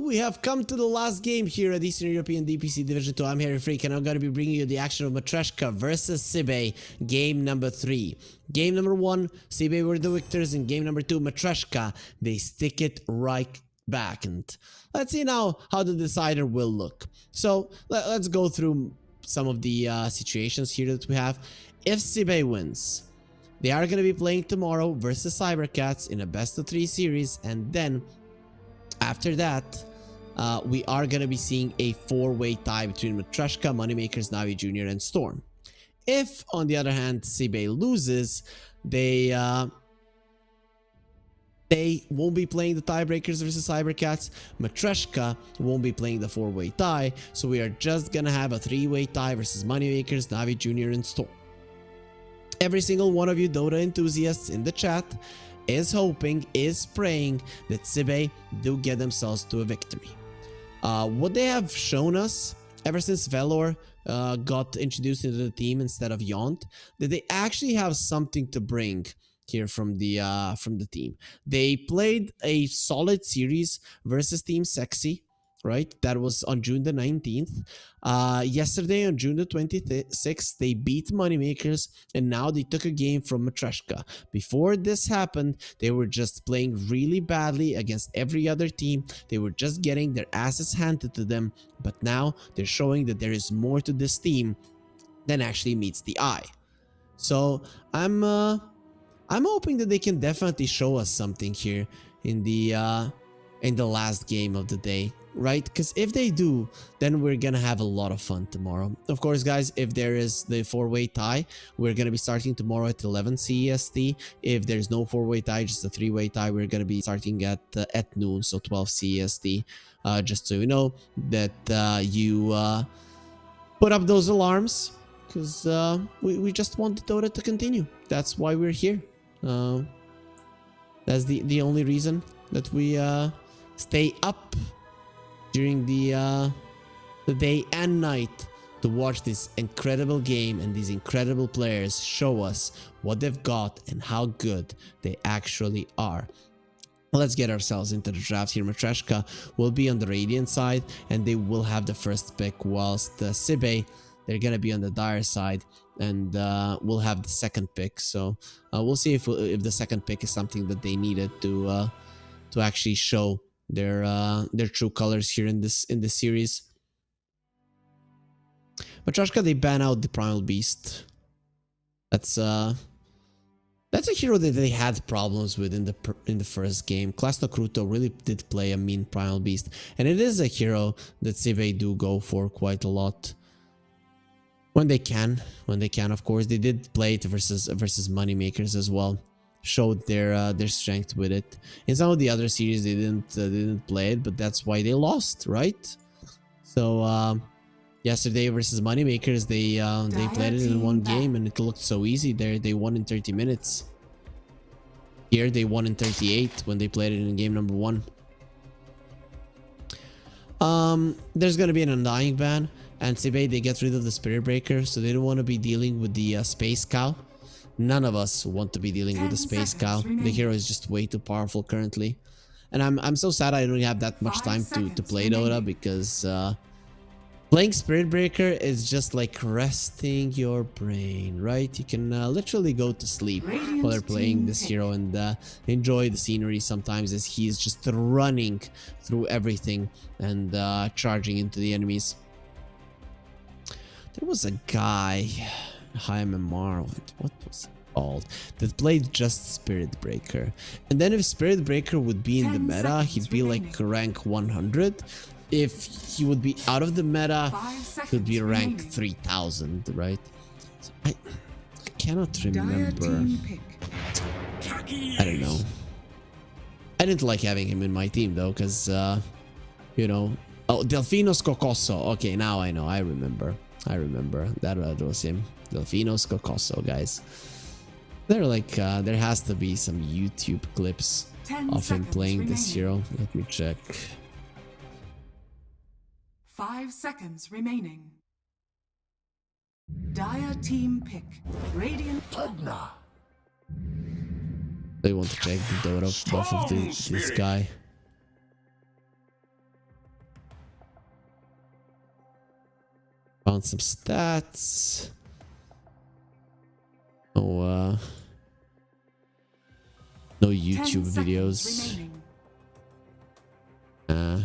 we have come to the last game here at Eastern European DPC Division 2. I'm Harry Freak, and I'm going to be bringing you the action of Matreshka versus Sibe, game number 3. Game number 1, Sibe were the victors. In game number 2, Matreshka, they stick it right back. And let's see now how the decider will look. So let's go through some of the situations here that we have. If Sibe wins, they are going to be playing tomorrow versus Cybercats in a best of 3 series, and then after that, we are going to be seeing a 4-way tie between Matreshka, Moneymakers, Navi Jr., and Storm. If, on the other hand, Sibe loses, they won't be playing the tiebreakers versus Cybercats. Matreshka won't be playing the 4-way tie, so we are just going to have a 3-way tie versus Moneymakers, Navi Jr., and Storm. Every single one of you Dota enthusiasts in the chat is hoping, is praying that Sibe do get themselves to a victory. What they have shown us ever since Velor got introduced into the team instead of Yont, that they actually have something to bring here from the team. They played a solid series versus Team Sexy, right? That was on June the 19th. Yesterday on June the 26th, they beat Moneymakers, and now they took a game from Matreshka. Before this happened, they were just playing really badly against every other team. They were just getting their asses handed to them, but now they're showing that there is more to this team than actually meets the eye. So I'm hoping that they can definitely show us something here in the last game of the day, right? Because if they do, then we're gonna have a lot of fun tomorrow. Of course, guys, if there is the 4-way tie, we're gonna be starting tomorrow at 11 CEST. If there's no 4-way tie, just a 3-way tie, we're gonna be starting at noon, so 12 CEST. Just so you know that you put up those alarms, because we just want the Dota to continue. That's why we're here. That's the only reason that we stay up during the day and night to watch this incredible game and these incredible players show us what they've got and how good they actually are. Let's get ourselves into the draft here. Matreshka will be on the Radiant side, and they will have the first pick, whilst Sibe, they're gonna be on the Dire side, and we'll have the second pick. So we'll see if the second pick is something that they needed to actually show their true colors here in this series. Matreshka, they ban out the Primal Beast. That's a hero that they had problems with in the first game. Klasno Kruto really did play a mean Primal Beast, and it is a hero that Sibe do go for quite a lot when they can. Of course, they did play it versus Moneymakers as well. Showed their strength with it. In some of the other series, they didn't play it, but that's why they lost, right? So yesterday versus Moneymakers, they played it in one game, and it looked so easy. There, they won in 30 minutes. Here, they won in 38 when they played it in game number 1. There's gonna be an Undying ban, and Sibe, they get rid of the Spirit Breaker, so they don't want to be dealing with the Space Cow. None of us want to be dealing with the Space Cow. The hero is just way too powerful currently. And I'm so sad I don't have that much time to play Dota, because playing Spirit Breaker is just like resting your brain, right? You can literally go to sleep while they're playing this hero and enjoy the scenery sometimes, as he's just running through everything and charging into the enemies. There was a guy, High MMR, what was it called, that played just Spirit Breaker. And then if Spirit Breaker would be in the meta, he'd be like rank 100. If he would be out of the meta, he would be rank 3000, right? So I cannot remember. I don't know. I didn't like having him in my team though, because you know. Oh, Delfinos Cocoso. Okay, now I know. I remember. That was him. Delfinos Cocoso, guys. They're like, there has to be some YouTube clips of him playing this hero. Let me check. 5 seconds remaining. Dire team pick. Radiant. They want to check the Dota buff of this guy. Found some stats. Oh, no 10 YouTube seconds videos. remaining.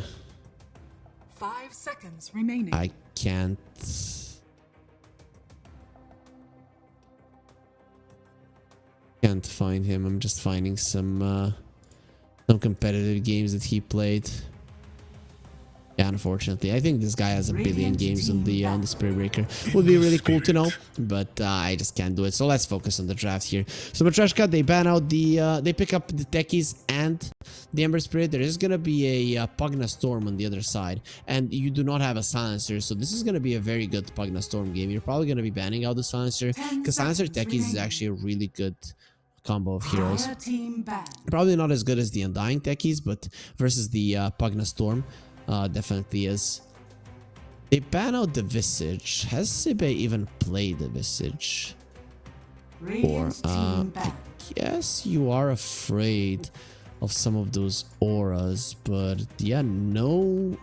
5 seconds remaining. I can't find him. I'm just finding some competitive games that he played. Yeah, unfortunately, I think this guy has a billion games on the Spirit Breaker. Would be really cool to know, but I just can't do it. So let's focus on the draft here. So Matreshka, they ban out the, they pick up the Techies and the Ember Spirit. There is gonna be a Pugna Storm on the other side, and you do not have a Silencer, so this is gonna be a very good Pugna Storm game. You're probably gonna be banning out the Silencer because Silencer Techies is actually a really good combo of heroes. Probably not as good as the Undying Techies, but versus the Pugna Storm. Definitely is. They ban out the Visage. Has Sibe even played the Visage? Or, I guess you are afraid of some of those auras, but yeah, no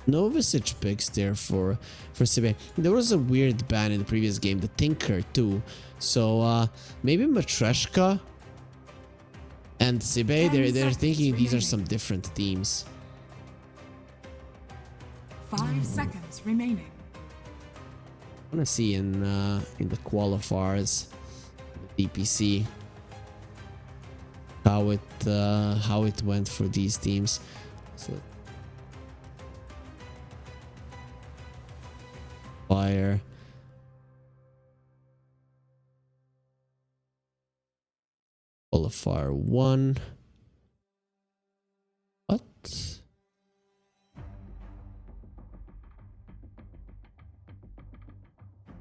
Visage picks there for Sibe. There was a weird ban in the previous game, the Tinker too. So maybe Matreshka and Sibe, they're thinking these are some different teams. 5 seconds remaining. I want to see in the qualifiers, the DPC, how it went for these teams. So, fire. Qualifier 1. What?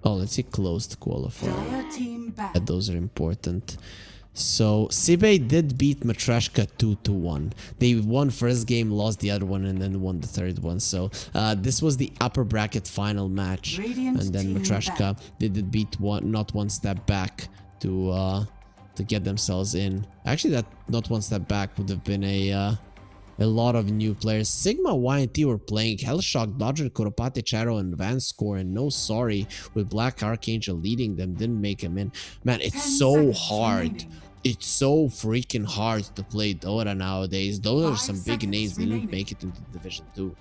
Oh, let's see closed qualifier. Those are important. So Sibe did beat Matreshka 2-1. They won first game, lost the other one, and then won the third one. So this was the upper bracket final match. And then Matreshka, they did beat not one step back to get themselves in. Actually, that not one step back would have been a lot of new players. Sigma, Y, and T were playing. Hellshock, Dodger, Kuropate, Charo, and Vanscore, and No Sorry with Black Archangel leading them. Didn't make him in. Man, it's so hard. It's so freaking hard to play Dota nowadays. Those are some big names that didn't make it into Division 2.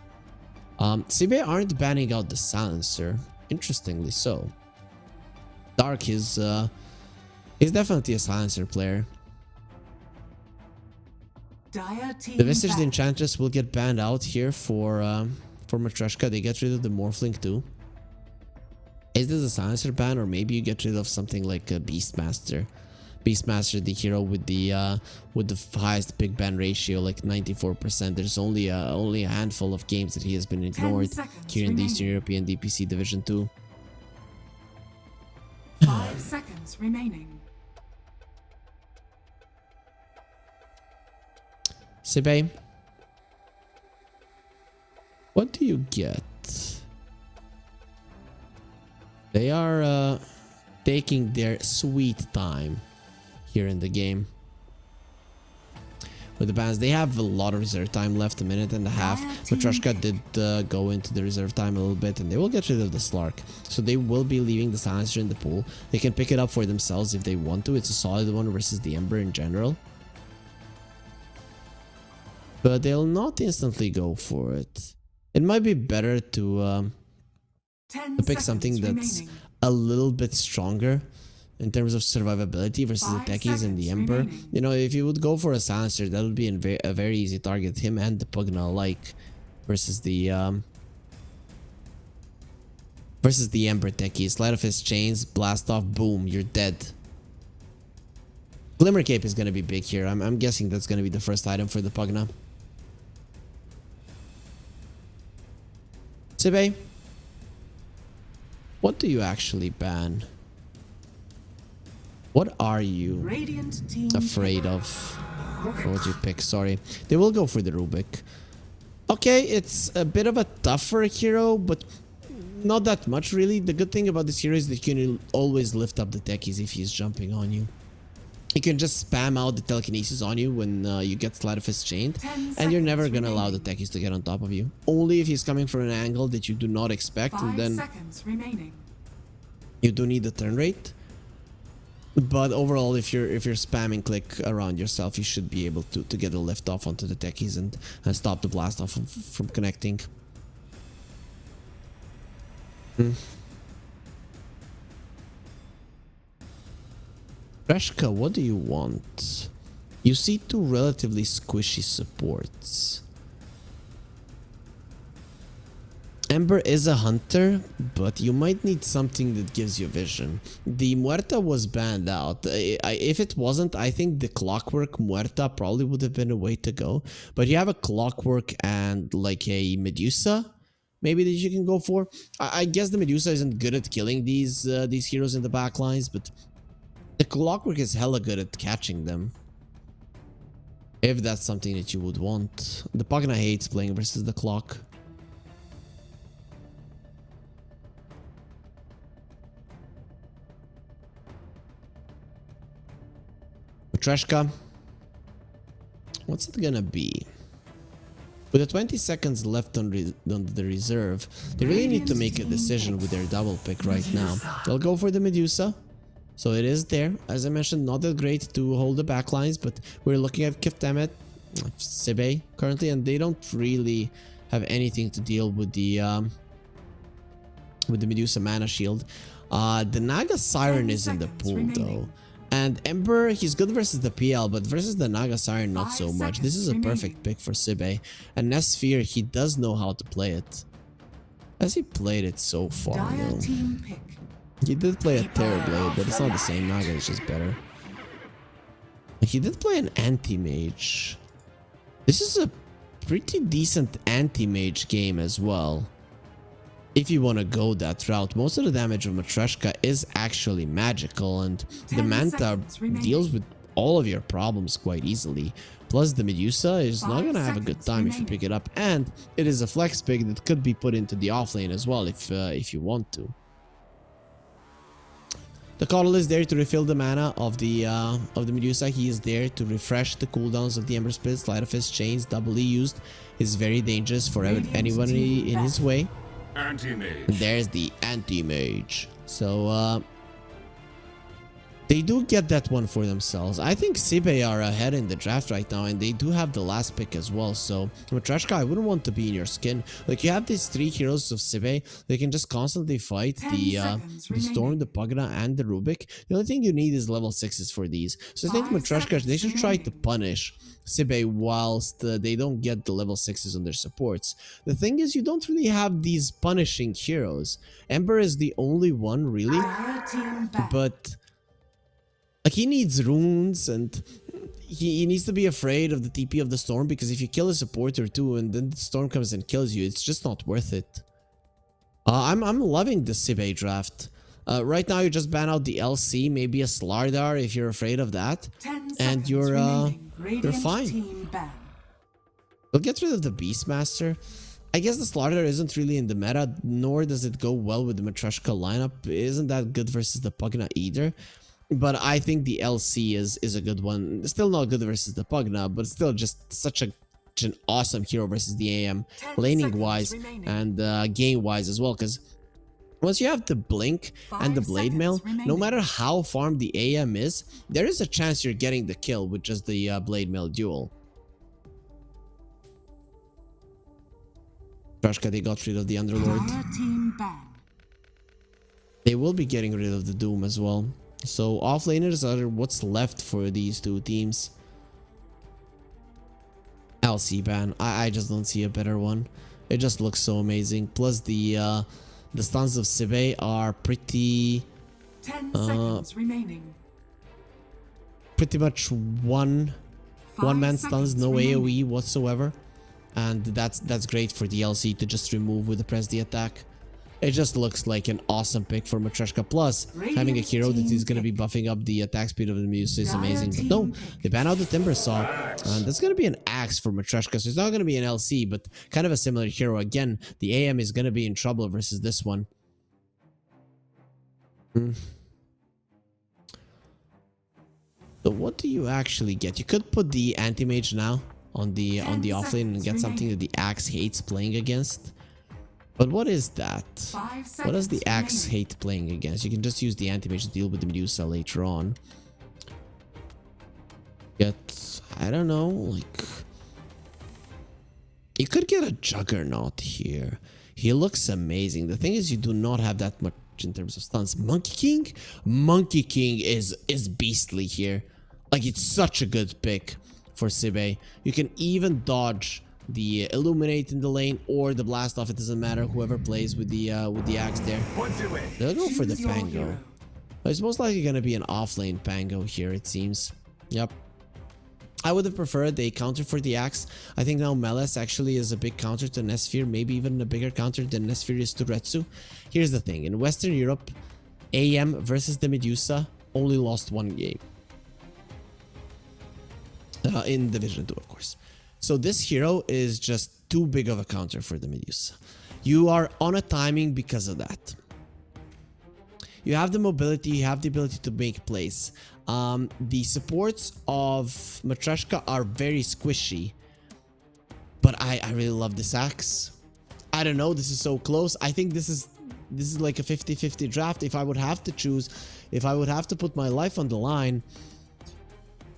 CBA aren't banning out the Silencer. Interestingly so. Dark is definitely a Silencer player. The Visage the Enchantress will get banned out here for Matreshka. They get rid of the Morphling too. Is this a Silencer ban, or maybe you get rid of something like a Beastmaster? Beastmaster, the hero with the highest big ban ratio, like 94%. There's only a handful of games that he has been ignored here in the Eastern European DPC Division 2. 5 seconds remaining. Sibe, what do you get? They are taking their sweet time here in the game. With the bans, they have a lot of reserve time left, a minute and a half. Matreshka did go into the reserve time a little bit, and they will get rid of the Slark. So they will be leaving the Silencer in the pool. They can pick it up for themselves if they want to. It's a solid one versus the Ember in general. But they'll not instantly go for it. It might be better to pick something that's a little bit stronger in terms of survivability versus the Techies and the Ember. You know, if you would go for a Silencer, that would be a very easy target. Him and the Pugna alike versus the Ember Techie. Slide of his chains, blast off, boom, you're dead. Glimmer Cape is going to be big here. I'm guessing that's going to be the first item for the Pugna. Sibe, what do you actually ban? What are you afraid of? What would you pick? Sorry. They will go for the Rubik. Okay, it's a bit of a tougher hero, but not that much really. The good thing about this hero is that you can always lift up the Techies if he's jumping on you. You can just spam out the telekinesis on you when you get Sleight of Fist chained, 10 and you're never seconds gonna allow the remaining. techies to get on top of you. Only if he's coming from an angle that you do not expect, and 5 then seconds remaining. you do need the turn rate. But overall, if you're spamming click around yourself, you should be able to get a lift off onto the techies and stop the blast off from connecting. Matreshka, what do you want? You see two relatively squishy supports. Ember is a hunter, but you might need something that gives you vision. The Muerta was banned out. If it wasn't, I think the Clockwork Muerta probably would have been a way to go. But you have a Clockwork and like a Medusa, maybe that you can go for. I guess the Medusa isn't good at killing these heroes in the backlines, but the Clockwork is hella good at catching them. If that's something that you would want. The Pagna hates playing versus the Clock. Matreshka. What's it gonna be? With the 20 seconds left on the reserve, they really need to make a decision with their double pick right now. They'll go for the Medusa. So it is there. As I mentioned, not that great to hold the backlines, but we're looking at kefteme, Sibe currently, and they don't really have anything to deal with the Medusa mana shield. The Naga Siren is in the pool though. And Ember, he's good versus the PL, but versus the Naga Siren, not so much. This is a perfect pick for Sibe. And Nesphere, he does know how to play it. Has he played it so far, though? He did play a Terrorblade, but it's not the same. Naga is just better. He did play an Anti-Mage. This is a pretty decent Anti-Mage game as well. If you want to go that route, most of the damage of Matreshka is actually magical, and the Manta deals with all of your problems quite easily. Plus, the Medusa is not going to have a good time if you pick it up, and it is a flex pick that could be put into the offlane as well if you want to. The Coddle is there to refill the mana of the Medusa. He is there to refresh the cooldowns of the Ember Spit. Sleight of Fist chains, doubly used, is very dangerous for anybody in his way. Anti-mage. There's the anti-mage. So they do get that one for themselves. I think Sibe are ahead in the draft right now, and they do have the last pick as well. So Matreshka, I wouldn't want to be in your skin. Like, you have these three heroes of Sibe. They can just constantly fight the Storm, the Pagna, and the Rubik. The only thing you need is level 6s for these. So I think Matreshka, they should try to punish Sibe whilst they don't get the level 6s on their supports. The thing is, you don't really have these punishing heroes. Ember is the only one, really. But like, he needs runes, and he needs to be afraid of the TP of the Storm, because if you kill a support or two and then the Storm comes and kills you, it's just not worth it. I'm loving the Sibe draft. Right now you just ban out the LC, maybe a Slardar if you're afraid of that, and you're fine. We'll get rid of the Beastmaster. I guess the Slardar isn't really in the meta, nor does it go well with the Matreshka lineup. It isn't that good versus the Pagna either. But I think the LC is a good one. Still not good versus the Pagna, but still just such an awesome hero versus the AM, laning wise and game wise as well. Because once you have the Blink and the Blade Mail, no matter how farmed the AM is, there is a chance you're getting the kill with just the Blade Mail duel. Matreshka, they got rid of the Underlord. They will be getting rid of the Doom as well. So offlaners are what's left for these two teams. LC ban. I just don't see a better one. It just looks so amazing. Plus the stuns of Sibe are pretty 10 seconds remaining. Pretty much one man stuns, no AoE whatsoever. And that's great for the LC to just remove with the press the attack. It just looks like an awesome pick for Matreshka. Plus, having a hero that is going to be buffing up the attack speed of the Medusa is amazing. But no, they ban out the Timber Saw. And that's going to be an axe for Matreshka. So it's not going to be an LC, but kind of a similar hero. Again, the AM is going to be in trouble versus this one. So what do you actually get? You could put the anti-mage now on the offlane and get something that the axe hates playing against. But what is that? 5 seconds What does the axe remaining. hate playing against? You can just use the anti-mage to deal with the Medusa later on. Get, I don't know, like... You could get a Juggernaut here. He looks amazing. The thing is, you do not have that much in terms of stuns. Monkey King? Monkey King is beastly here. Like, it's such a good pick for Sibe. You can even dodge the Illuminate in the lane or the Blast Off. It doesn't matter. Whoever plays with the axe there. They'll go for the Choose your Pango. hero. It's most likely going to be an offlane Pango here, it seems. Yep. I would have preferred a counter for the axe. I think now Meles actually is a big counter to Nesphere, maybe even a bigger counter than Nesphere is to Retsu. Here's the thing, in Western Europe, AM versus the Medusa only lost 1 game. In Division 2, of course. So this hero is just too big of a counter for the Medusa. You are on a timing because of that. You have the mobility, you have the ability to make plays. The supports of Matreshka are very squishy, but I really love this axe. I don't know, this is so close. I think this is like a 50-50 draft. If I would have to choose, if I would have to put my life on the line,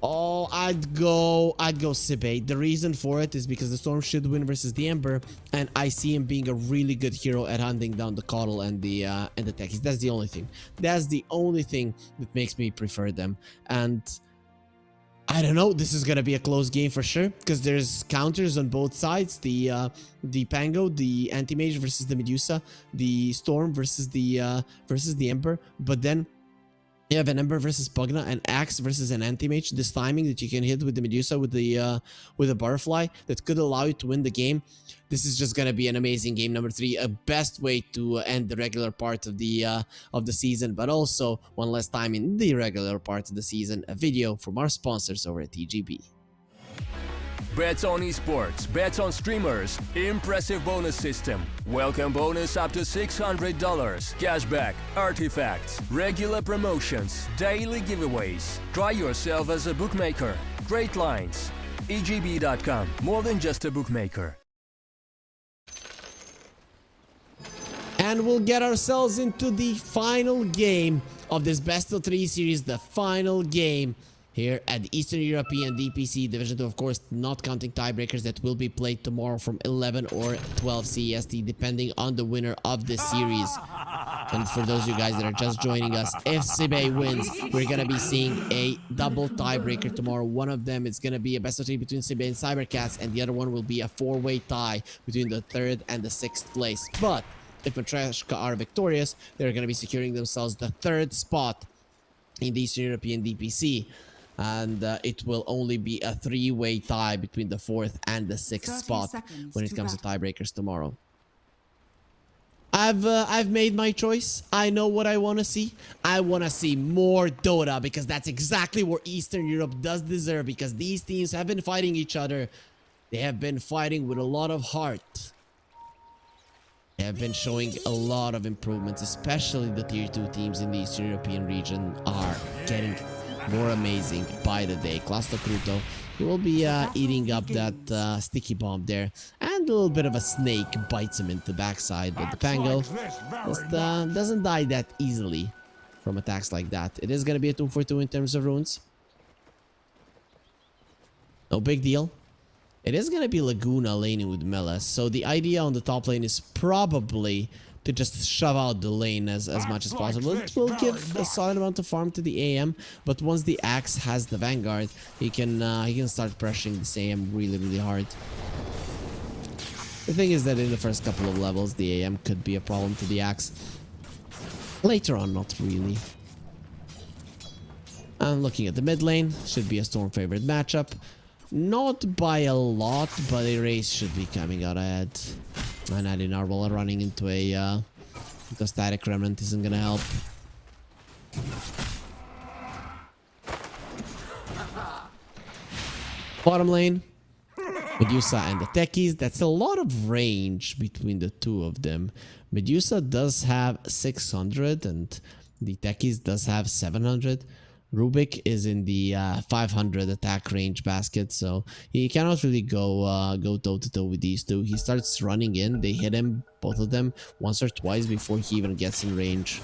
oh, I'd go Sibe. The reason for it is because the Storm should win versus the Ember, and I see him being a really good hero at hunting down the Coddle and the Techies. That's the only thing. That's the only thing that makes me prefer them. And I don't know. This is gonna be a close game for sure because there's counters on both sides. The Pango, the Anti-Mage versus the Medusa, the Storm versus the Ember, but then you have an Ember versus Pugna, an Axe versus an Anti-Mage. This timing that you can hit with the Medusa with the Butterfly that could allow you to win the game. This is just gonna be an amazing game number 3, a best way to end the regular part of the season, but also one last time in the regular part of the season, a video from our sponsors over at TGB. Bets on esports, bets on streamers, impressive bonus system. Welcome bonus up to $600, cashback, artifacts, regular promotions, daily giveaways. Try yourself as a bookmaker. Great lines. EGB.com, more than just a bookmaker. And we'll get ourselves into the final game of this best of 3 series, the final game here at the Eastern European DPC Division 2, of course, not counting tiebreakers that will be played tomorrow from 11 or 12 CEST, depending on the winner of this series. And for those of you guys that are just joining us, if Sibe wins, we're going to be seeing a double tiebreaker tomorrow. One of them is going to be a best of 3 between Sibe and Cybercats, and the other one will be a 4-way tie between the 3rd and the 6th place. But if Matreshka are victorious, they're going to be securing themselves the 3rd spot in the Eastern European DPC. And it will only be a 3-way tie between the 4th and the 6th spot when it comes to tiebreakers tomorrow. I've made my choice. I know what I want to see. I want to see more Dota because that's exactly what Eastern Europe does deserve, because these teams have been fighting each other. They have been fighting with a lot of heart. They have been showing a lot of improvements, especially the tier 2 teams in the Eastern European region are getting more amazing by the day. Cluster Cruto, he will be eating up that sticky bomb there, and a little bit of a snake bites him into the backside, but the Pango just doesn't die that easily from attacks like that. It is going to be a 2-for-2 in terms of runes. No big deal. It is going to be Laguna laning with Meles, so the idea on the top lane is probably to just shove out the lane as much as possible. It will give a solid amount of farm to the AM, but once the Axe has the Vanguard, he can start pressuring this AM really hard. The thing is that in the first couple of levels, the AM could be a problem to the Axe. Later on, not really. I'm looking at the mid lane. Should be a Storm favored matchup. Not by a lot, but a race should be coming out ahead. And adding Narwhal running into a Static Remnant isn't gonna help. Bottom lane, Medusa and the Techies. That's a lot of range between the two of them. Medusa does have 600 and the Techies does have 700. Rubik is in the 500 attack range basket, so he cannot really go toe to toe with these two. He starts running in. They hit him, both of them, once or twice before he even gets in range.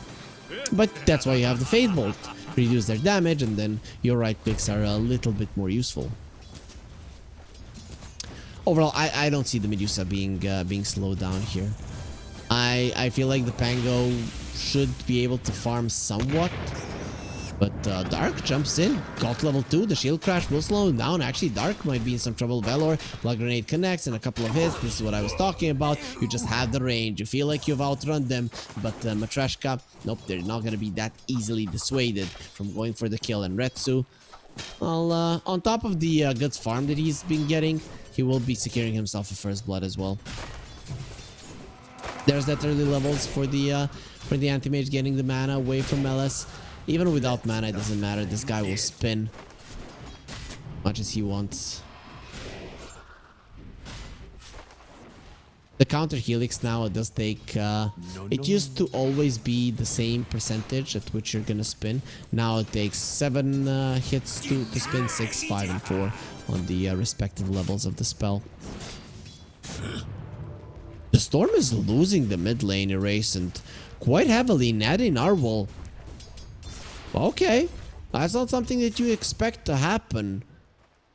But that's why you have the Fade Bolt. Reduce their damage, and then your right clicks are a little bit more useful. Overall, I don't see the Medusa being slowed down here. I feel like the Pango should be able to farm somewhat. But Dark jumps in, got level 2, the shield crash will slow him down. Actually, Dark might be in some trouble. Velor, blood grenade connects and a couple of hits. This is what I was talking about. You just have the range. You feel like you've outrun them. But Matreshka, nope, they're not going to be that easily dissuaded from going for the kill. And Retsu, well, on top of the goods farm that he's been getting, he will be securing himself a first blood as well. There's that early levels for the anti-mage, getting the mana away from Melis. Even without mana, it doesn't matter. This guy will spin much as he wants. The counter helix now, it does take... it used to always be the same percentage at which you're gonna spin. Now it takes 7 hits to spin, 6, 5, and 4 on the respective levels of the spell. The Storm is losing the mid lane erase and quite heavily. Nadine Narwhal. Okay, that's not something that you expect to happen.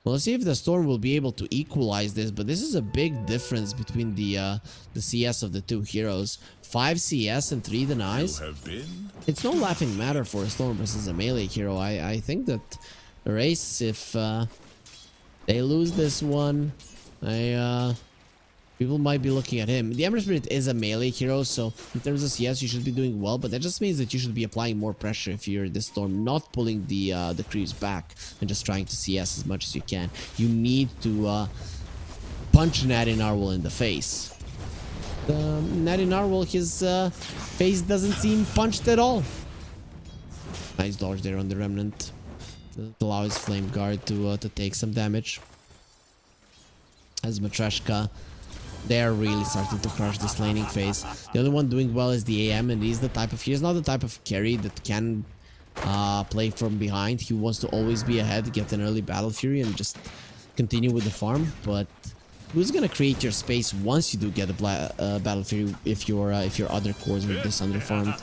We'll see if the Storm will be able to equalize this, but this is a big difference between the CS of the two heroes. 5 CS and 3 denies. It's no laughing matter for a Storm versus a melee hero. I think that the race, if they lose this one, people might be looking at him. The Ember Spirit is a melee hero, so in terms of CS, you should be doing well, but that just means that you should be applying more pressure if you're this Storm, not pulling the creeps back and just trying to CS as much as you can. You need to punch Nadine Narwhal in the face. Nadine Narwhal, his face doesn't seem punched at all. Nice dodge there on the Remnant. Doesn't allow his Flame Guard to take some damage. As Matreshka, they're really starting to crush this laning phase. The only one doing well is the AM, and he's not the type of carry that can play from behind. He wants to always be ahead, get an early Battle Fury, and just continue with the farm. But who's gonna create your space once you do get a Battle Fury if your other cores are this underfarmed?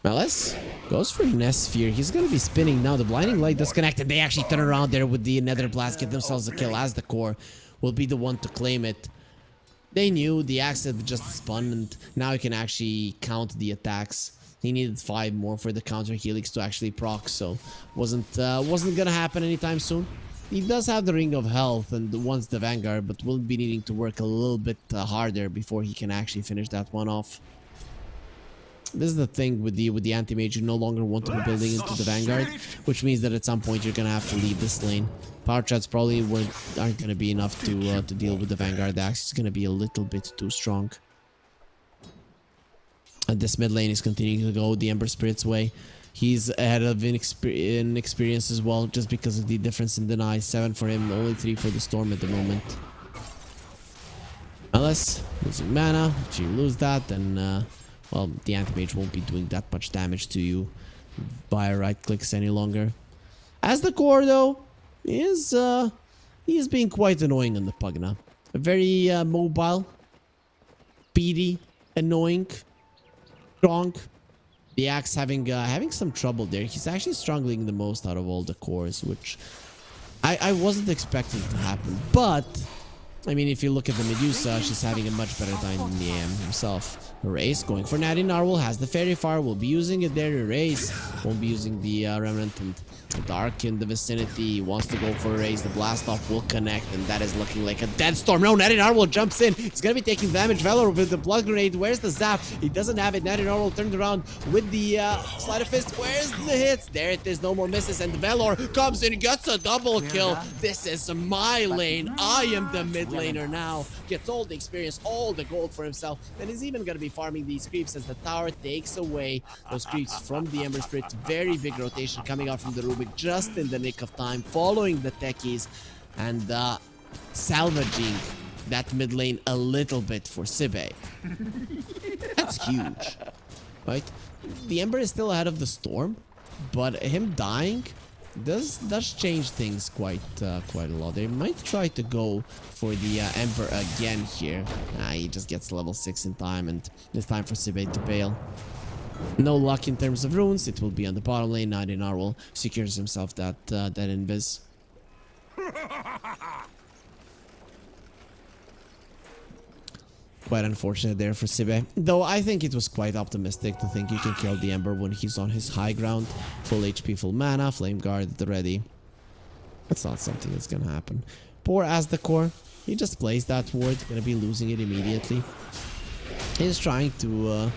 Melis goes for Nesphere. He's gonna be spinning now. The blinding light disconnected. They actually turn around there with the Nether Blast, get themselves a kill, as the core will be the one to claim it. They knew the axe had just spun, and now he can actually count the attacks. He needed 5 more for the counter helix to actually proc, so wasn't gonna happen anytime soon. He does have the Ring of Health and wants the Vanguard, but will be needing to work a little bit harder before he can actually finish that one off. This is the thing with the anti-mage. You no longer want to be building into the Vanguard, which means that at some point you're gonna have to leave this lane. Power chats probably aren't gonna be enough to deal with the Vanguard. The axe is gonna be a little bit too strong. And this mid lane is continuing to go the Ember Spirit's way. He's ahead of inexperience as well, just because of the difference in deny. 7 for him, only 3 for the Storm at the moment. Unless losing mana, if you lose that, then well, the anti-mage won't be doing that much damage to you via right clicks any longer. As the core, though, he is being quite annoying on the Pugna. Very mobile, speedy, annoying, strong. The axe having some trouble there. He's actually struggling the most out of all the cores, which I wasn't expecting to happen. But I mean, if you look at the Medusa, she's having a much better time than the AM himself. Erase going for Nadine Narwhal, has the Fairy Fire, will be using it there. Erase won't be using the Remnant, and Dark in the vicinity. He wants to go for Erase. The Blast Off will connect, and that is looking like a dead Storm. No, Nadine Narwhal jumps in. He's gonna be taking damage. Velor with the Blood Grenade. Where's the Zap? He doesn't have it. Nadine Narwhal turned around with the Sleight of Fist. Where's the hits? There it is. No more misses, and Velor comes in, gets a double kill. This is my lane. I am the mid laner now. Gets all the experience, all the gold for himself, and is even gonna be farming these creeps as the tower takes away those creeps from the Ember Spirit. Very big rotation coming out from the Rubik just in the nick of time, following the techies and salvaging that mid lane a little bit for Sibe. That's huge, right? The Ember is still ahead of the Storm, but him dying does change things quite a lot. They might try to go for the Ember again here. He just gets level 6 in time, and it's time for Sibe to bail. No luck in terms of runes. It will be on the bottom lane. 99 will secures himself that invis. Quite unfortunate there for Sibe. Though I think it was quite optimistic to think you can kill the Ember when he's on his high ground. Full HP, full mana, Flame Guard at the ready. That's not something that's gonna happen. Poor Asdacor. He just plays that ward. Gonna be losing it immediately. He's trying to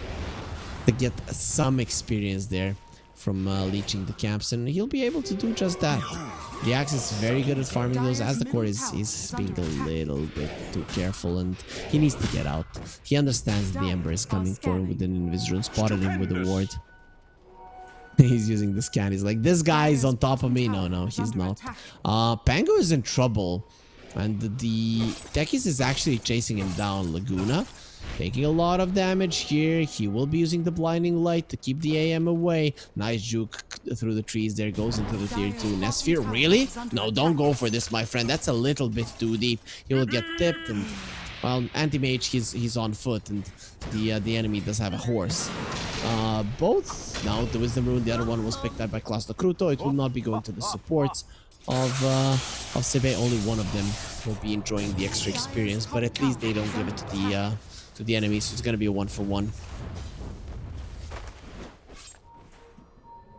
get some experience there from leeching the camps, and he'll be able to do just that. The Axe is very good at farming those. Asdacor is being a little bit too careful, and he needs to get out. He understands that the Ember is coming for him with an invis rune, spotted him with a ward. He's using the scan. He's like, this guy is on top of me. No, he's not. Pango is in trouble, and the Tekis is actually chasing him down. Laguna taking a lot of damage here. He will be using the blinding light to keep the AM away. Nice juke through the trees there. Goes into the tier 2. Nesphere, really? No, don't go for this, my friend. That's a little bit too deep. He will get tipped, and well, anti-mage, he's on foot, and the enemy does have a horse. Both now the wisdom rune. The other one was picked up by Cluster Kruto. It will not be going to the supports of Sibe. Only one of them will be enjoying the extra experience, but at least they don't give it to the enemy, so it's gonna be a 1-for-1.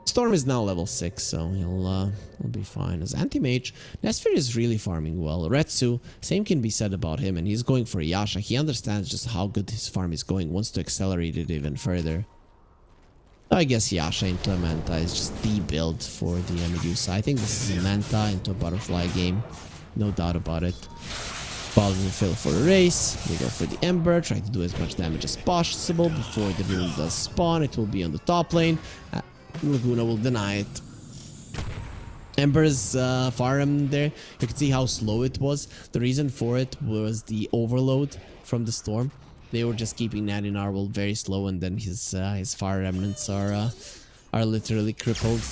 Storm is now level 6, so he'll be fine. As anti-mage, Nesphere is really farming well. Retsu, same can be said about him, and he's going for Yasha. He understands just how good his farm is going, wants to accelerate it even further. I guess Yasha into a Manta is just the build for the Medusa. I think this is a Manta into a butterfly game, no doubt about it. Balls will fill for a race. We go for the Ember, try to do as much damage as possible before the rune does spawn. It will be on the top lane. Laguna will deny it. Ember's farm there. You can see how slow it was. The reason for it was the overload from the storm. They were just keeping Nat in Arwell very slow, and then his fire remnants are literally crippled.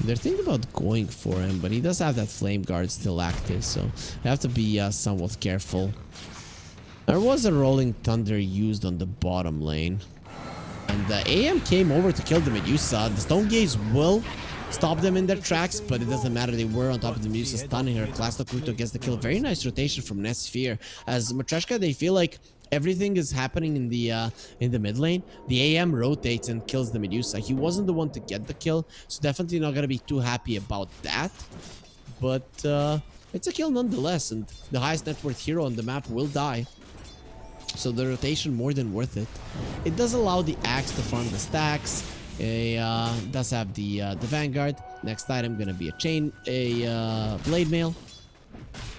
They're thinking about going for him, but he does have that flame guard still active, so you have to be somewhat careful. There was a rolling thunder used on the bottom lane, and the AM came over to kill the Medusa. The Stone Gaze will stop them in their tracks, but it doesn't matter. They were on top of the Medusa, stunning her. Class Kuto gets the kill. Very nice rotation from Nesphere. As Matreshka, they feel like everything is happening in the mid lane. The AM rotates and kills the Medusa. He wasn't the one to get the kill, so definitely not gonna be too happy about that. But it's a kill nonetheless, and the highest net worth hero on the map will die. So the rotation more than worth it. It does allow the Axe to farm the stacks. Does have the Vanguard. Next item gonna be a Blade Mail.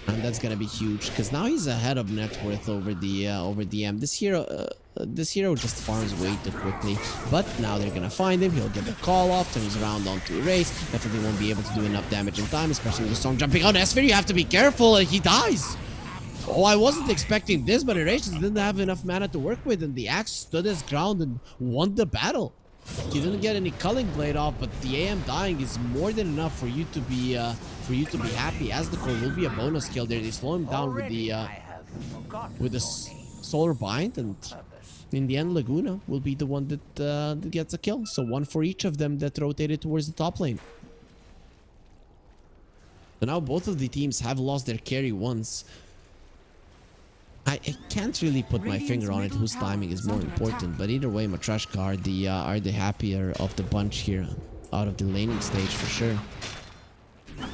And that's gonna be huge, because now he's ahead of net worth over the M. This hero just farms way too quickly, but now they're gonna find him. He'll get the call off, turns around onto erase. Definitely won't be able to do enough damage in time, especially with the storm jumping out. Nesphere, you have to be careful, he dies. Oh, I wasn't expecting this, but erase just didn't have enough mana to work with, and the Axe stood his ground and won the battle. He didn't get any Culling Blade off, but the AM dying is more than enough for you to be happy. As the core will be a bonus kill there. They slow him down with the Solar Bind, and in the end, Laguna will be the one that gets a kill. So one for each of them that rotated towards the top lane. So now both of the teams have lost their carry once. I can't really put my finger on it whose timing is more important, but either way, Matreshka are the happier of the bunch here out of the laning stage for sure.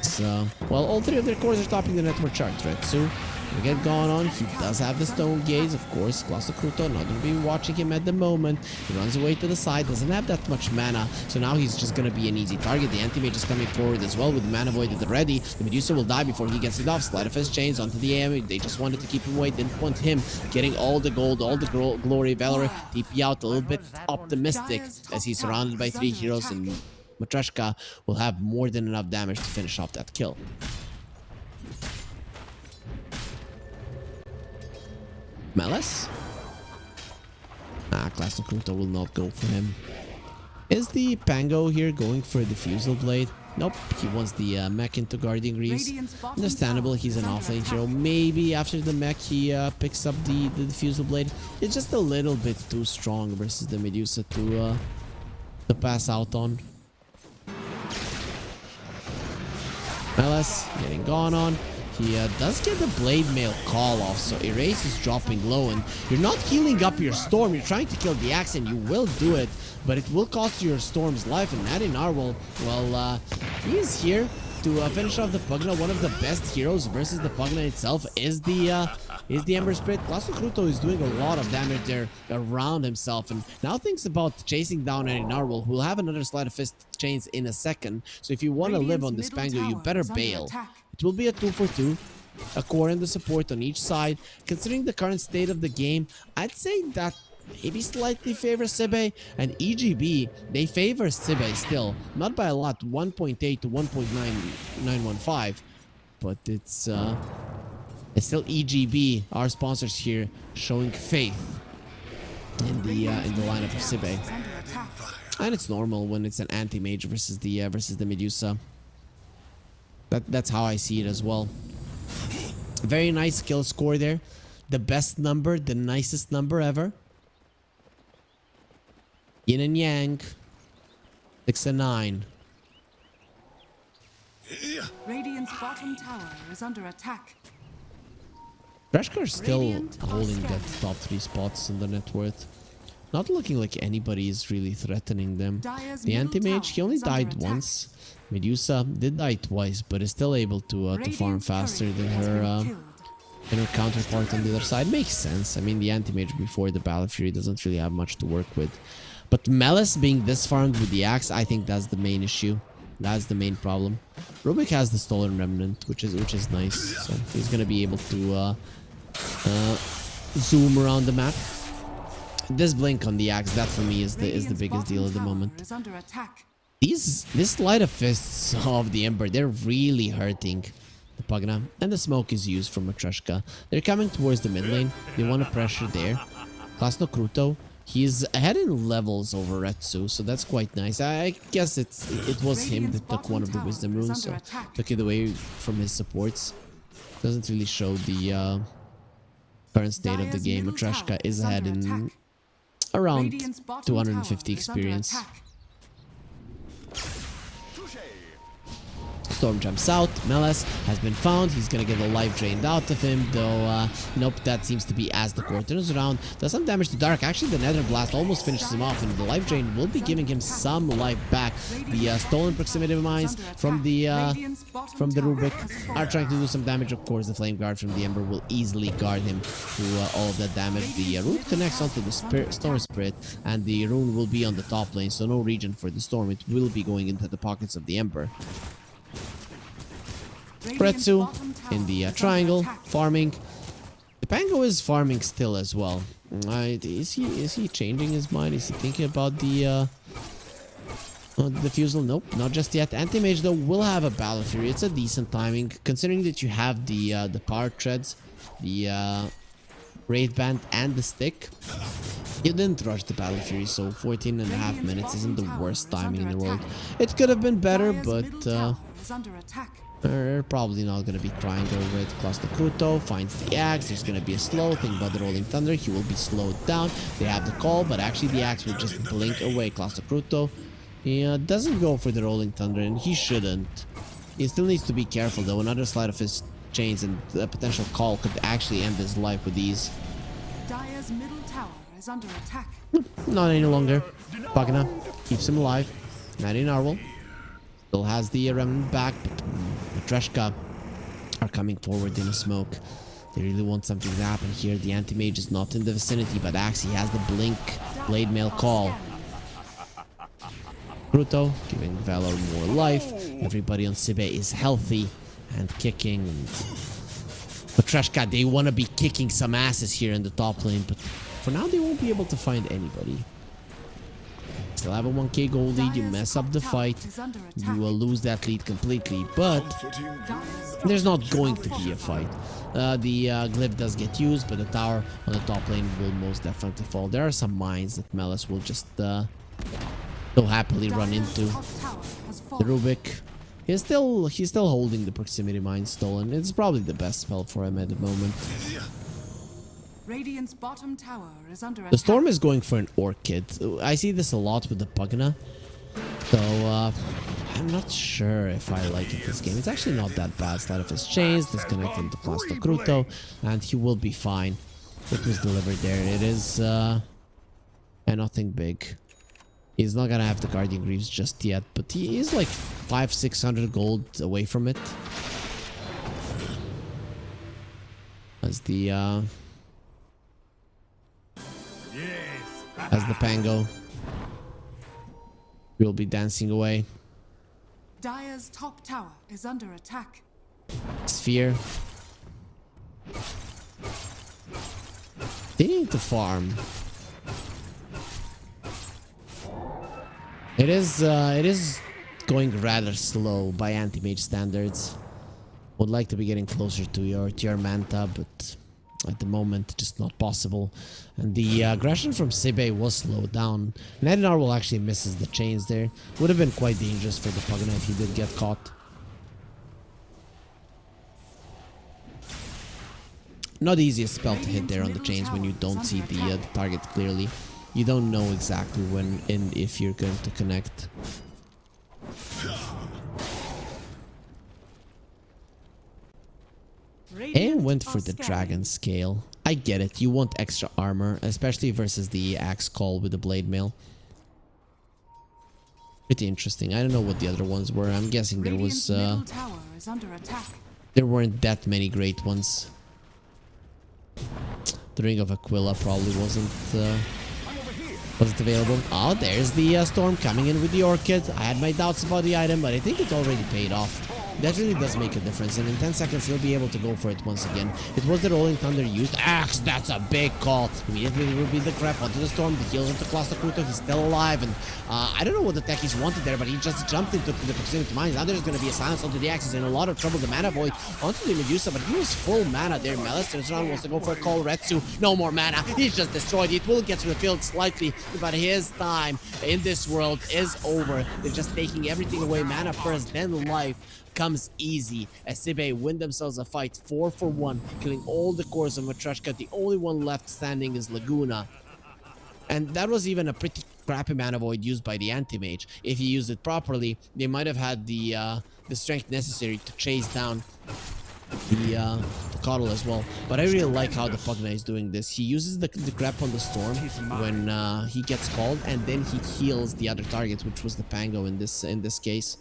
So, well, all three of their cores are topping the network chart. Retsu will get going on. He does have the Stone Gaze, of course. Cluster Kruto not going to be watching him at the moment. He runs away to the side, doesn't have that much mana, so now he's just going to be an easy target. The anti-mage is coming forward as well with Mana Void at the ready. The Medusa will die before he gets it off. Slide of his chains onto the AM. They just wanted to keep him away, didn't want him getting all the gold, all the glory. Valor TP out a little bit optimistic as he's surrounded by 3 heroes, and Matreshka will have more than enough damage to finish off that kill. Malice Class Kruto will not go for him. Is the Pango here going for a Diffusal Blade? Nope, he wants the mech into Guardian Greaves. Understandable, he's an offlane hero. Maybe after the mech he picks up the Diffusal Blade. It's just a little bit too strong versus the Medusa to pass out on. Meles getting gone on. He does get the Blade Mail call off, so Erase is dropping low, and you're not healing up your Storm. You're trying to kill the Axe, and you will do it, but it will cost you your Storm's life. And Natty Narwhal, well, he is here to finish off the Pugna. One of the best heroes versus the Pugna itself is the Ember Spirit. Class Kruto is doing a lot of damage there around himself, and now thinks about chasing down Natty Narwhal, who will have another Sleight of Fist chains in a second. So if you want to live on this Pango, you better bail. It will be a 2-for-2, a core and the support on each side. Considering the current state of the game, I'd say that maybe slightly favors Sibe, and EGB, they favor Sibe still. Not by a lot, 1.8 to 1.915, but it's still EGB, our sponsors here, showing faith in the lineup of Sibe. And it's normal when it's an anti-mage versus the Medusa. That's how I see it as well. Very nice skill score there. The best number, the nicest number ever. Yin and Yang. 6 and 9. Radiant's bottom tower is under attack. Matreshka is still holding that top 3 spots in the net worth. Not looking like anybody is really threatening them. The anti-mage, he only died once. Medusa did die twice, but is still able to farm faster than her counterpart on the other side. Makes sense. I mean, the anti-mage before the Battle Fury doesn't really have much to work with. But Meles being this farmed with the axe, I think that's the main issue. That's the main problem. Rubik has the Stolen Remnant, which is nice. So he's gonna be able to zoom around the map. This blink on the axe, that for me is the biggest deal at the moment. This Sleight of Fists of the Ember, they're really hurting the Pugna. And the smoke is used from Matreshka. They're coming towards the mid lane. They want to pressure there. Class Kruto, he's ahead in levels over Retsu, so that's quite nice. I guess it was him that took one of the Wisdom Runes, so took it away from his supports. Doesn't really show the current state of the game. Matreshka is ahead in around 250 experience. Storm jumps out. Meles has been found. He's gonna get a life drained out of him, though. Nope, that seems to be as the core turns around. Does some damage to Dark. Actually, the Nether Blast almost finishes him off, and the life drain will be giving him some life back. The stolen proximity mines from the Rubik are trying to do some damage. Of course, the Flame Guard from the Ember will easily guard him through all of that damage. The rune connects onto the Storm Spirit, and the rune will be on the top lane, so no region for the Storm. It will be going into the pockets of the Ember. Retsu in the triangle, farming. The Pango is farming still as well. Is he changing his mind? Is he thinking about the Diffusal? Nope, not just yet. Anti-Mage though will have a Battle Fury. It's a decent timing considering that you have the Power Treads, the Wraith Band, and the Stick. You didn't rush the Battle Fury, so 14.5 minutes isn't the worst timing in the world. It could have been better, but they're probably not going to be crying over it. Class Kruto finds the axe. There's going to be a slow thing about the Rolling Thunder. He will be slowed down. They have the call, but actually the axe will just blink away. Class Kruto, he doesn't go for the Rolling Thunder, and he shouldn't. He still needs to be careful, though. Another Sleight of Fist chains and the potential call could actually end his life with ease. Dire's middle tower is under attack. Not any longer. Pugna keeps him alive. Natty Narwhal still has the remnant back, but Matreshka are coming forward in a smoke. They really want something to happen here. The anti-mage is not in the vicinity, but Axie has the blink blade mail call. Kruto giving Valor more life. Everybody on Sibe is healthy and kicking. And Matreshka, they want to be kicking some asses here in the top lane, but for now they won't be able to find anybody. still have a 1k gold lead. You mess up the fight, you will lose that lead completely. But there's not going to be a fight. The glyph does get used, but the tower on the top lane will most definitely fall. There are some mines that Melis will just so happily run into. The Rubik. He's still holding the proximity mine stolen. It's probably the best spell for him at the moment. Radiant's bottom tower is under attack. The Storm is going for an Orchid. I see this a lot with the Pugna. So, I'm not sure if I like it this game. It's actually not that bad. Slide of his chains, disconnecting the Plasto Cruto, and he will be fine. It was delivered there. It is, and nothing big. He's not gonna have the Guardian Greaves just yet, but he is like 500-600 gold away from it. As the, as the Pango will be dancing away. Dire's top tower is under attack. Sphere. They need to farm. It is going rather slow by anti-mage standards. Would like to be getting closer to your Manta, but at the moment just not possible. And the aggression from Sibe was slowed down. Nedinar will actually misses the chains there. Would have been quite dangerous for the Pugna if he did get caught. Not the easiest spell to hit there on the chains when you don't see the target clearly. You don't know exactly when and if you're going to connect. And went for the dragon scale. I get it. You want extra armor, especially versus the axe call with the blade mail. Pretty interesting. I don't know what the other ones were. I'm guessing there was there weren't that many great ones. The Ring of Aquila probably wasn't available. Oh, there's the Storm coming in with the Orchid. I had my doubts about the item, but I think it already paid off. That really does make a difference, and in 10 seconds he'll be able to go for it once again. It was the Rolling Thunder used. Axe, that's a big call. Immediately it will be the crap onto the Storm. The heals into Cluster Cruto. He's still alive, and I don't know what the techies wanted there, but he just jumped into the proximity mines. Now there's going to be a silence onto the Axe. He's in a lot of trouble. The mana void onto the Medusa, but he was full mana there. Melis turns around, wants to go for a call. Retsu, no more mana. He's just destroyed. It will get refilled slightly, but his time in this world is over. They're just taking everything away. Mana first, then life comes easy as Sibe win themselves a fight 4-for-1, killing all the cores of Matreshka. The only one left standing is Laguna. And that was even a pretty crappy mana void used by the anti-mage. If he used it properly, they might have had the strength necessary to chase down the Coddle as well. But I really like how the Pugna is doing this. He uses the grab on the Storm when he gets called, and then he heals the other target, which was the Pango in this case.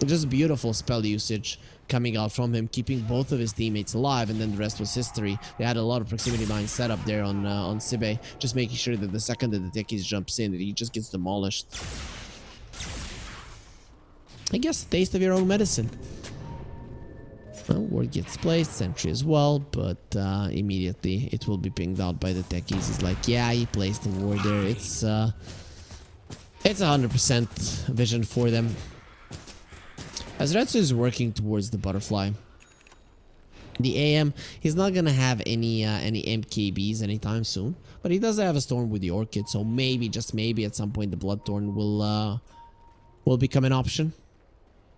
Just beautiful spell usage coming out from him, keeping both of his teammates alive, and then the rest was history. They had a lot of proximity mines set up there on Sibe, just making sure that the second that the techies jumps in, that he just gets demolished. I guess taste of your own medicine. Well, ward gets placed, sentry as well, but immediately it will be pinged out by the techies. He's like, yeah, he placed the ward there. It's 100% vision for them. As Retsu is working towards the butterfly, the AM, he's not gonna have any MKBs anytime soon, but he does have a Storm with the Orchid, so maybe, just maybe, at some point the Bloodthorn will become an option.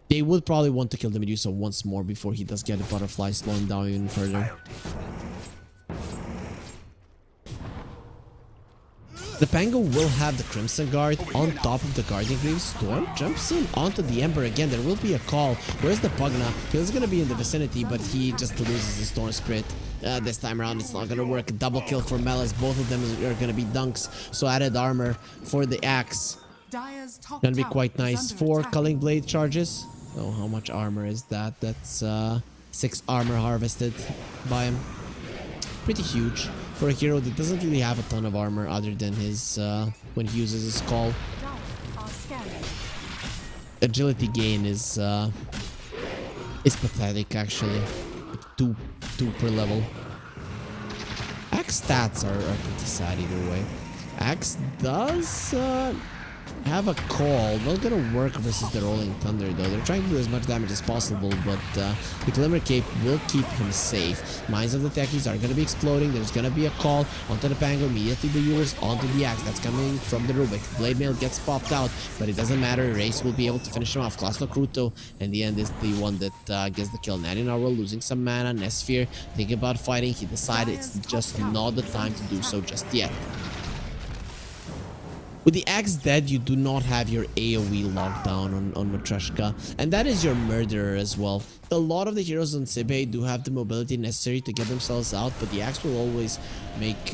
They would probably want to kill the Medusa once more before he does get a butterfly, slowing down even further. The Pango will have the Crimson Guard on top of the Guardian Greaves. Storm jumps in onto the Ember again. There will be a call. Where's the Pugna? He's going to be in the vicinity, but he just loses the Storm Spirit. This time around, it's not going to work. A double kill for Melis. Both of them are going to be dunks. So added armor for the Axe. Going to be quite nice. 4 Culling Blade charges. Oh, how much armor is that? That's 6 armor harvested by him. Pretty huge for a hero that doesn't really have a ton of armor other than his when he uses his call. Agility gain is pathetic actually. 2 per level. Axe stats are pretty sad either way. Axe does have a call. Not gonna work versus the Rolling Thunder though. They're trying to do as much damage as possible, but the Glimmer Cape will keep him safe. Minds of the techies are gonna be exploding. There's gonna be a call onto the Pango. Immediately the Ewers onto the Axe. That's coming from the Rubik. Blade Mail gets popped out, but it doesn't matter. Race will be able to finish him off. Klasno Kruto, and the end is the one that gets the kill. Naninar will losing some mana. Nesphere thinking about fighting. He decided it's just not the time to do so just yet. With the Axe dead, you do not have your AoE lockdown on Matreshka, and that is your murderer as well. A lot of the heroes on Sibei do have the mobility necessary to get themselves out, but the Axe will always make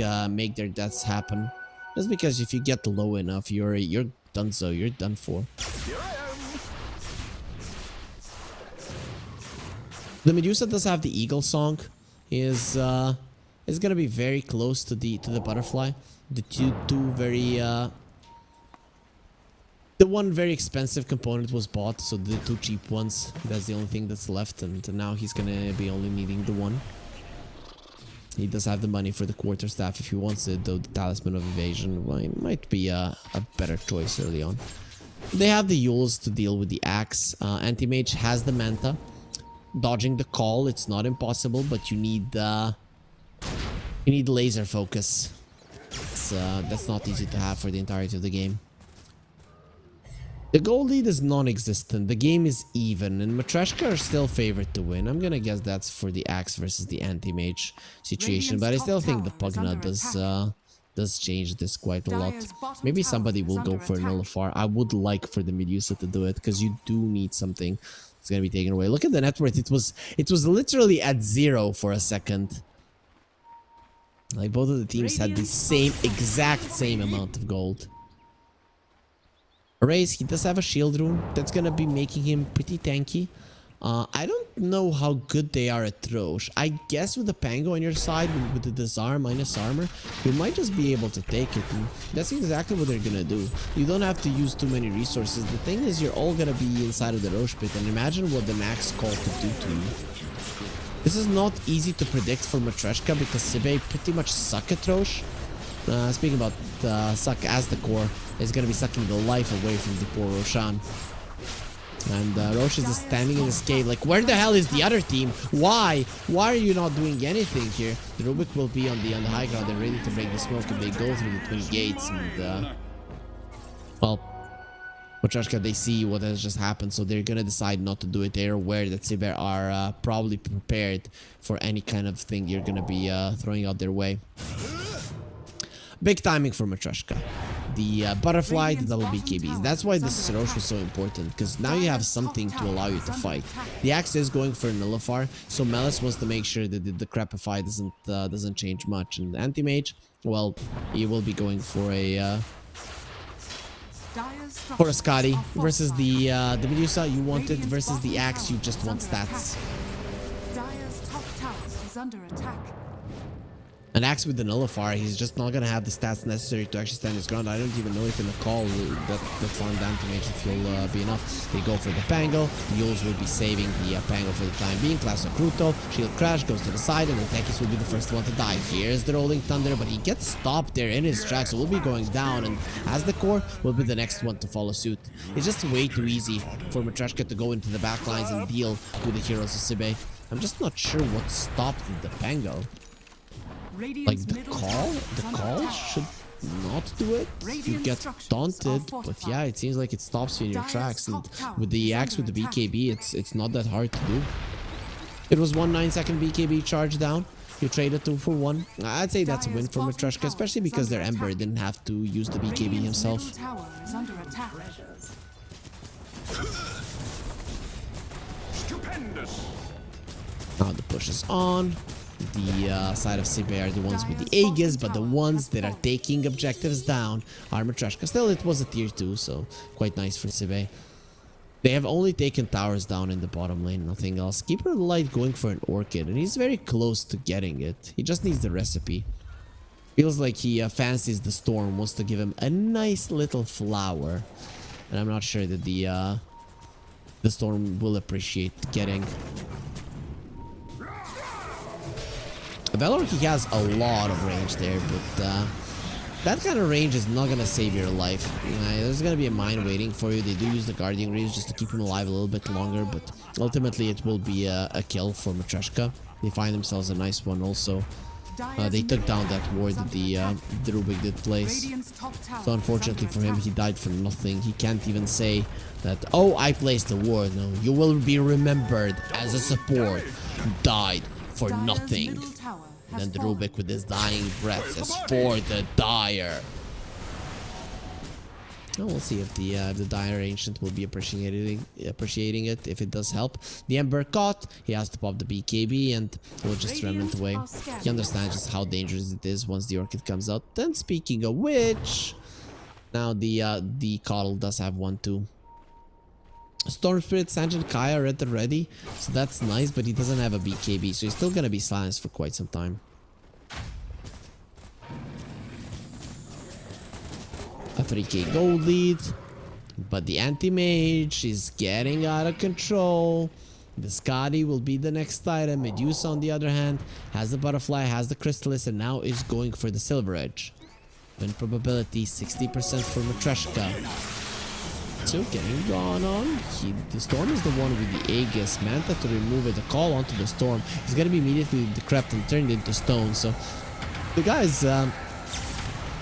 their deaths happen. Just because if you get low enough, you're done so, you're done for. The Medusa does have the Eagle Song. Is gonna be very close to the butterfly. The two very the one very expensive component was bought, so the two cheap ones, that's the only thing that's left, and now he's gonna be only needing the one. He does have the money for the quarterstaff if he wants it, though the Talisman of Evasion might be a better choice early on. They have the Yules to deal with the Axe. Anti-Mage has the Manta. Dodging the call, it's not impossible, but you need laser focus. That's not easy to have for the entirety of the game. The goal lead is non-existent. The game is even, and Matreshka are still favored to win. I'm gonna guess that's for the Axe versus the Anti-Mage situation, but I still think the Pugna does change this quite a lot. Maybe somebody will go for a Nullifar. I would like for the Medusa to do it, because you do need something that's gonna be taken away. Look at the net worth. It was literally at 0 for a second. Like, both of the teams had the exact same amount of gold. Raze, he does have a shield rune. That's gonna be making him pretty tanky. I don't know how good they are at Roche. I guess with the Pango on your side, with the Disarm minus armor, you might just be able to take it. And that's exactly what they're gonna do. You don't have to use too many resources. The thing is, you're all gonna be inside of the Roche pit, and imagine what the max call could do to you. This is not easy to predict for Matreshka because Sibei pretty much suck at Roche. Speaking about suck as the core, is going to be sucking the life away from the poor Roshan. And Roche is just standing in this cave like, where the hell is the other team? Why? Why are you not doing anything here? The Rubik will be on the high ground and ready to break the smoke if they go through the twin gates. And well, Matreshka, they see what has just happened, so they're gonna decide not to do it. They're aware that Sibir are probably prepared for any kind of thing you're gonna be throwing out their way. Big timing for Matreshka. The butterfly, the double BKBs. That's why this Roche was so important, because now you have something to allow you to fight. The Axe is going for a Nullifar, so Melis wants to make sure that the Crapify doesn't change much. And the Anti-Mage, well, he will be going for a Scotty versus the Medusa. You want it versus the Axe. You just want stats. Dire's top tower is under attack. An Axe with the Nullifar, he's just not gonna have the stats necessary to actually stand his ground. I don't even know if in the call that farm damage if he'll be enough. They go for the Pango. Yules will be saving the Pango for the time being. Class of Kruto, Shield Crash goes to the side, and the Tekis will be the first one to die. Here's the Rolling Thunder, but he gets stopped there in his tracks, so will be going down, and as the core will be the next one to follow suit. It's just way too easy for Matreshka to go into the back lines and deal with the heroes of Sibei. I'm just not sure what stopped the Pango. Like the call should not do it. You get taunted, but yeah, it seems like it stops you in your tracks. And with the Axe with the BKB, it's not that hard to do. It was 1 9-second BKB charge down. You traded 2 for 1. I'd say that's a win for Matreshka, especially because their Ember didn't have to use the BKB himself. Now the push is on. The side of Sibei are the ones with the Aegis, but the ones that are taking objectives down are Matreshka. Still, it was a tier 2, so quite nice for Sibei. They have only taken towers down in the bottom lane, nothing else. Keeper of the Light going for an Orchid, and he's very close to getting it. He just needs the recipe. Feels like he fancies the Storm, wants to give him a nice little flower. And I'm not sure that the Storm will appreciate getting. Valor, he has a lot of range there, but That kind of range is not gonna save your life. There's gonna be a mine waiting for you. They do use the Guardian Greaves just to keep him alive a little bit longer, but ultimately it will be a kill for Matreshka. They find themselves a nice one also. They took down that ward that the Rubik did place. So unfortunately for him, he died for nothing. He can't even say that, oh, I placed the ward. No, you will be remembered as a support who died for nothing. And then the Rubik with his dying breath says, for the Dire. Oh, we'll see if the Dire Ancient will be appreciating it, if it does help. The Ember caught, he has to pop the BKB and we'll just remnant away. He understands just how dangerous it is once the Orchid comes out. Then speaking of which, now the Coddle does have 1-2. Storm Spirit, Sanjin, Kaya at the ready, so that's nice, but he doesn't have a BKB, so he's still gonna be silenced for quite some time. A 3k gold lead, but the anti-mage is getting out of control. The Scotty will be the next item. Medusa, on the other hand, has the butterfly, has the chrysalis, and now is going for the silver edge. Win probability 60% for Matreshka. So getting gone on. The Storm is the one with the Aegis. Manta to remove it. The call onto the Storm. He's gonna be immediately decrepit and turned into stone. So the guy's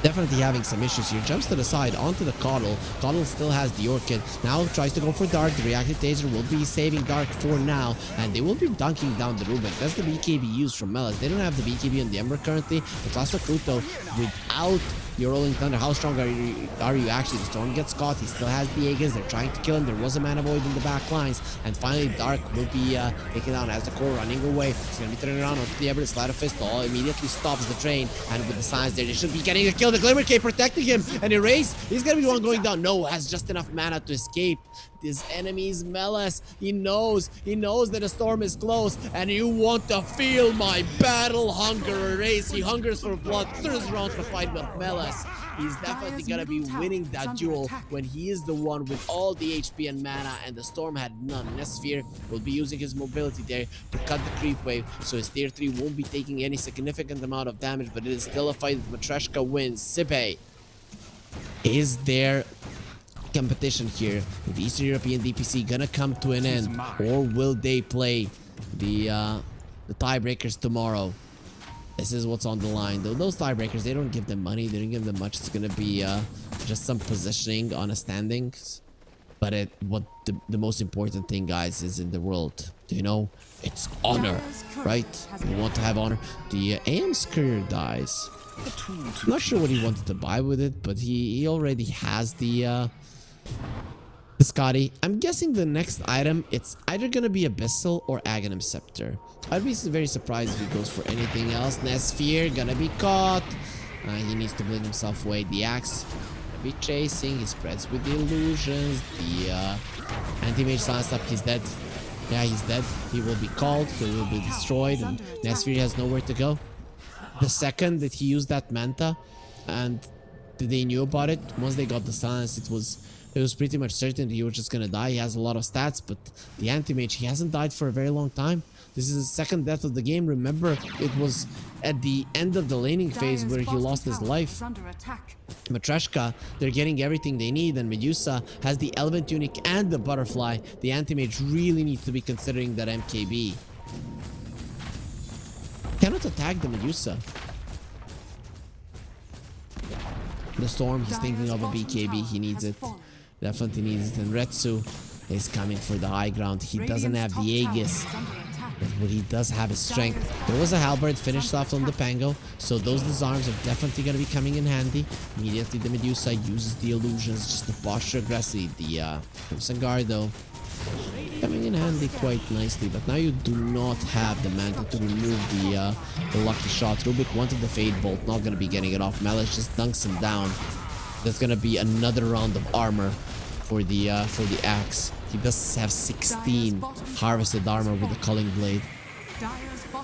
definitely having some issues here. Jumps to the side onto the Coddle. Coddle still has the Orchid. Now tries to go for Dark. The Reactive Taser will be saving Dark for now. And they will be dunking down the Rubik. That's the BKB used from Melis. They don't have the BKB on the Ember currently. But Classo Kuto, without your Rolling Thunder, how strong are you actually? The Storm gets caught. He still has the Aegis. They're trying to kill him. There was a Mana Void in the back lines. And finally, Dark will be taken down as the core running away. He's going to be turning around onto the Ember. The Sleight of Fist all immediately stops the train. And with the signs there, they should be getting a kill. The Glimmer Cape protecting him. And Erase, he's going to be the one going down. No, has just enough mana to escape. This enemy's Melis. He knows that a Storm is close. And you want to feel my battle hunger, Erase. He hungers for blood. Turns around to fight with Melis. He's definitely gonna be winning that duel when he is the one with all the HP and mana, and the Storm had none. Nesphere will be using his mobility there to cut the creep wave, so his tier 3 won't be taking any significant amount of damage, but it is still a fight that Matreshka wins. Sipe, is there competition here? The Eastern European DPC gonna come to an end, or will they play the tiebreakers tomorrow? This is what's on the line. Though those tiebreakers, they don't give them money. They don't give them much. It's gonna be just some positioning on a standings. But what the most important thing, guys, is in the world. Do you know? It's honor, right? You want to have honor. The AM's career dies. I'm not sure what he wanted to buy with it, but he already has the Scotty. I'm guessing the next item, it's either gonna be Abyssal or Aghanim Scepter. I'd be very surprised if he goes for anything else. Nesphere gonna be caught. He needs to blink himself away. The axe gonna be chasing. He spreads with the illusions. The anti-mage silenced up. He's dead. Yeah, he's dead. He will be called. He will be destroyed. And Nesphere has nowhere to go. The second that he used that Manta and they knew about it, once they got the silence, it was pretty much certain he was just gonna die. He has a lot of stats, but the anti-mage, he hasn't died for a very long time. This is his second death of the game. Remember, it was at the end of the laning phase where he lost his life. Matreshka, they're getting everything they need, and Medusa has the Element Tunic and the Butterfly. The anti-mage really needs to be considering that MKB. Cannot attack the Medusa. The Storm, he's thinking of a BKB. He needs it. Definitely needs it. And Retsu is coming for the high ground. He doesn't have the Aegis, but what he does have is strength. There was a Halberd finished off on the Pango, so those disarms are definitely going to be coming in handy. Immediately the Medusa uses the illusions just to posture aggressively. The Crimson Guard, though, coming in handy quite nicely, but now you do not have the Manta to remove the lucky shot. Rubik wanted the Fade Bolt, not going to be getting it off. Melis just dunks him down. There's going to be another round of armor for the axe. He does have 16 harvested armor with the Culling Blade.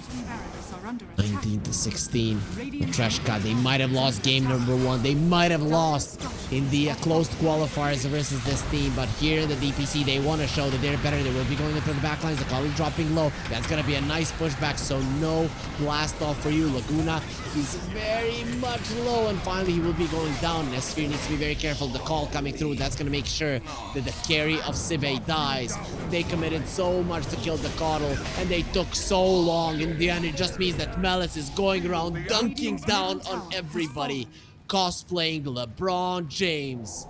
bottom barracks are under attack. 19 to 16. Matreshka, they might have lost game number 1. They might have lost in the closed qualifiers versus this team. But here in the DPC, they want to show that they're better. They will be going into the backlines. The call is dropping low. That's going to be a nice pushback. So no blast off for you. Laguna, he's very much low. And finally, he will be going down. Sphere needs to be very careful. The call coming through, that's going to make sure that the carry of Sibe dies. They committed so much to kill the Coddle, and they took so long. In the end, it just means that Melis is going around dunking down on everybody, cosplaying LeBron James,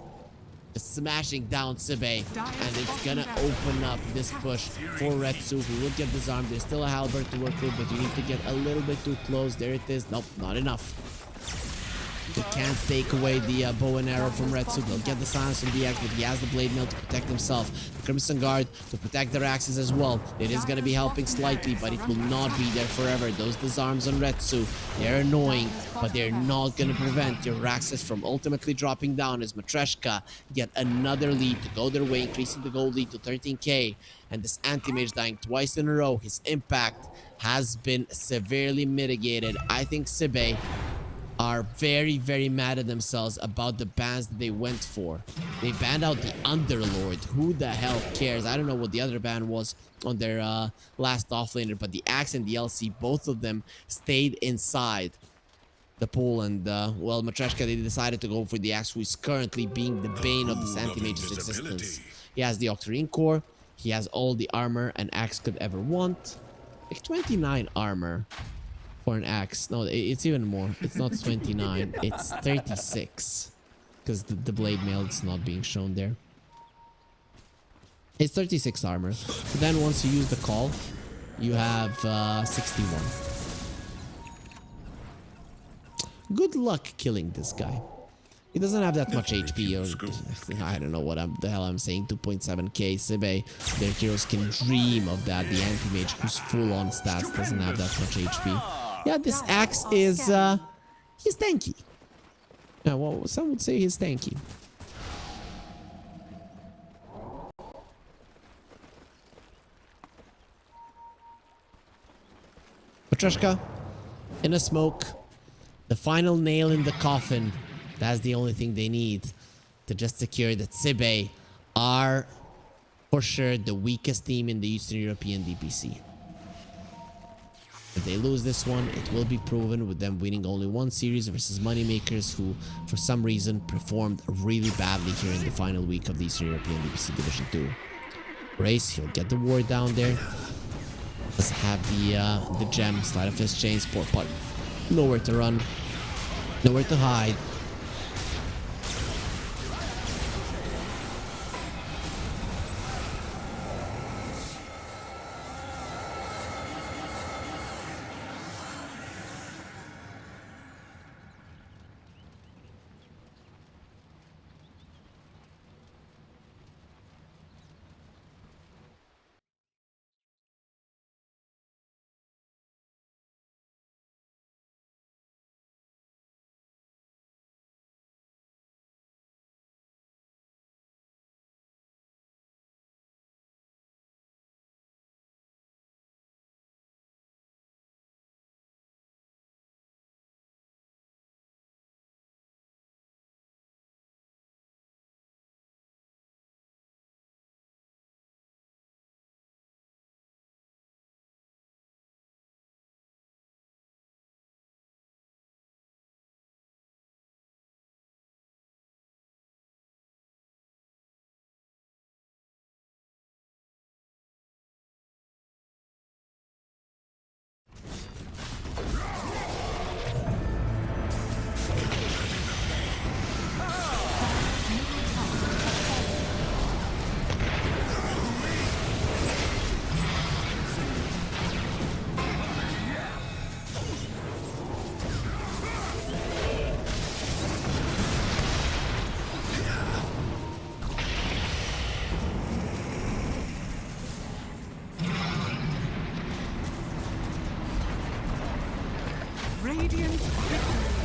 smashing down Sibe, and it's gonna open up this push for Retsu, who will get disarmed. There's still a halberd to work with, but you need to get a little bit too close. There it is. Nope, not enough. They can't take away the bow and arrow from Retsu. They'll get the silence from the axe, but he has the blade mail to protect himself. The Crimson Guard to protect their axes as well. It is going to be helping slightly, but it will not be there forever. Those disarms on Retsu, they're annoying, but they're not going to prevent your axes from ultimately dropping down as Matreshka get another lead to go their way, increasing the gold lead to 13k. And this anti-mage dying twice in a row, his impact has been severely mitigated. I think Sibe are very, very mad at themselves about the bans that they went for. They banned out the Underlord. Who the hell cares? I don't know what the other ban was on their last offlaner, but the Axe and the LC, both of them stayed inside the pool. And, well, Matreshka, they decided to go for the Axe, who is currently being the bane of this anti-mage's existence. He has the Octarine core. He has all the armor an Axe could ever want. Like 29 armor. For an axe. No, it's even more. It's not 29. It's 36. Because the blade mail is not being shown there. It's 36 armor. But then once you use the call, you have 61. Good luck killing this guy. He doesn't have that much HP. Or, I don't know what the hell I'm saying. 2.7k. Sibe, their heroes can dream of that. The anti-mage, who's full on stats, doesn't have that much HP. Yeah, this axe is, he's tanky. Yeah, well, some would say he's tanky. Matreshka, in a smoke, the final nail in the coffin. That's the only thing they need to just secure that Sibe are, for sure, the weakest team in the Eastern European DPC. If they lose this one, it will be proven with them winning only one series versus Moneymakers, who for some reason performed really badly here in the final week of the Eastern European DPC Division 2. Race, he'll get the ward down there. Does have the gem, Slide of Fist Chains, poor putt. Nowhere to run, nowhere to hide. Radiant victory.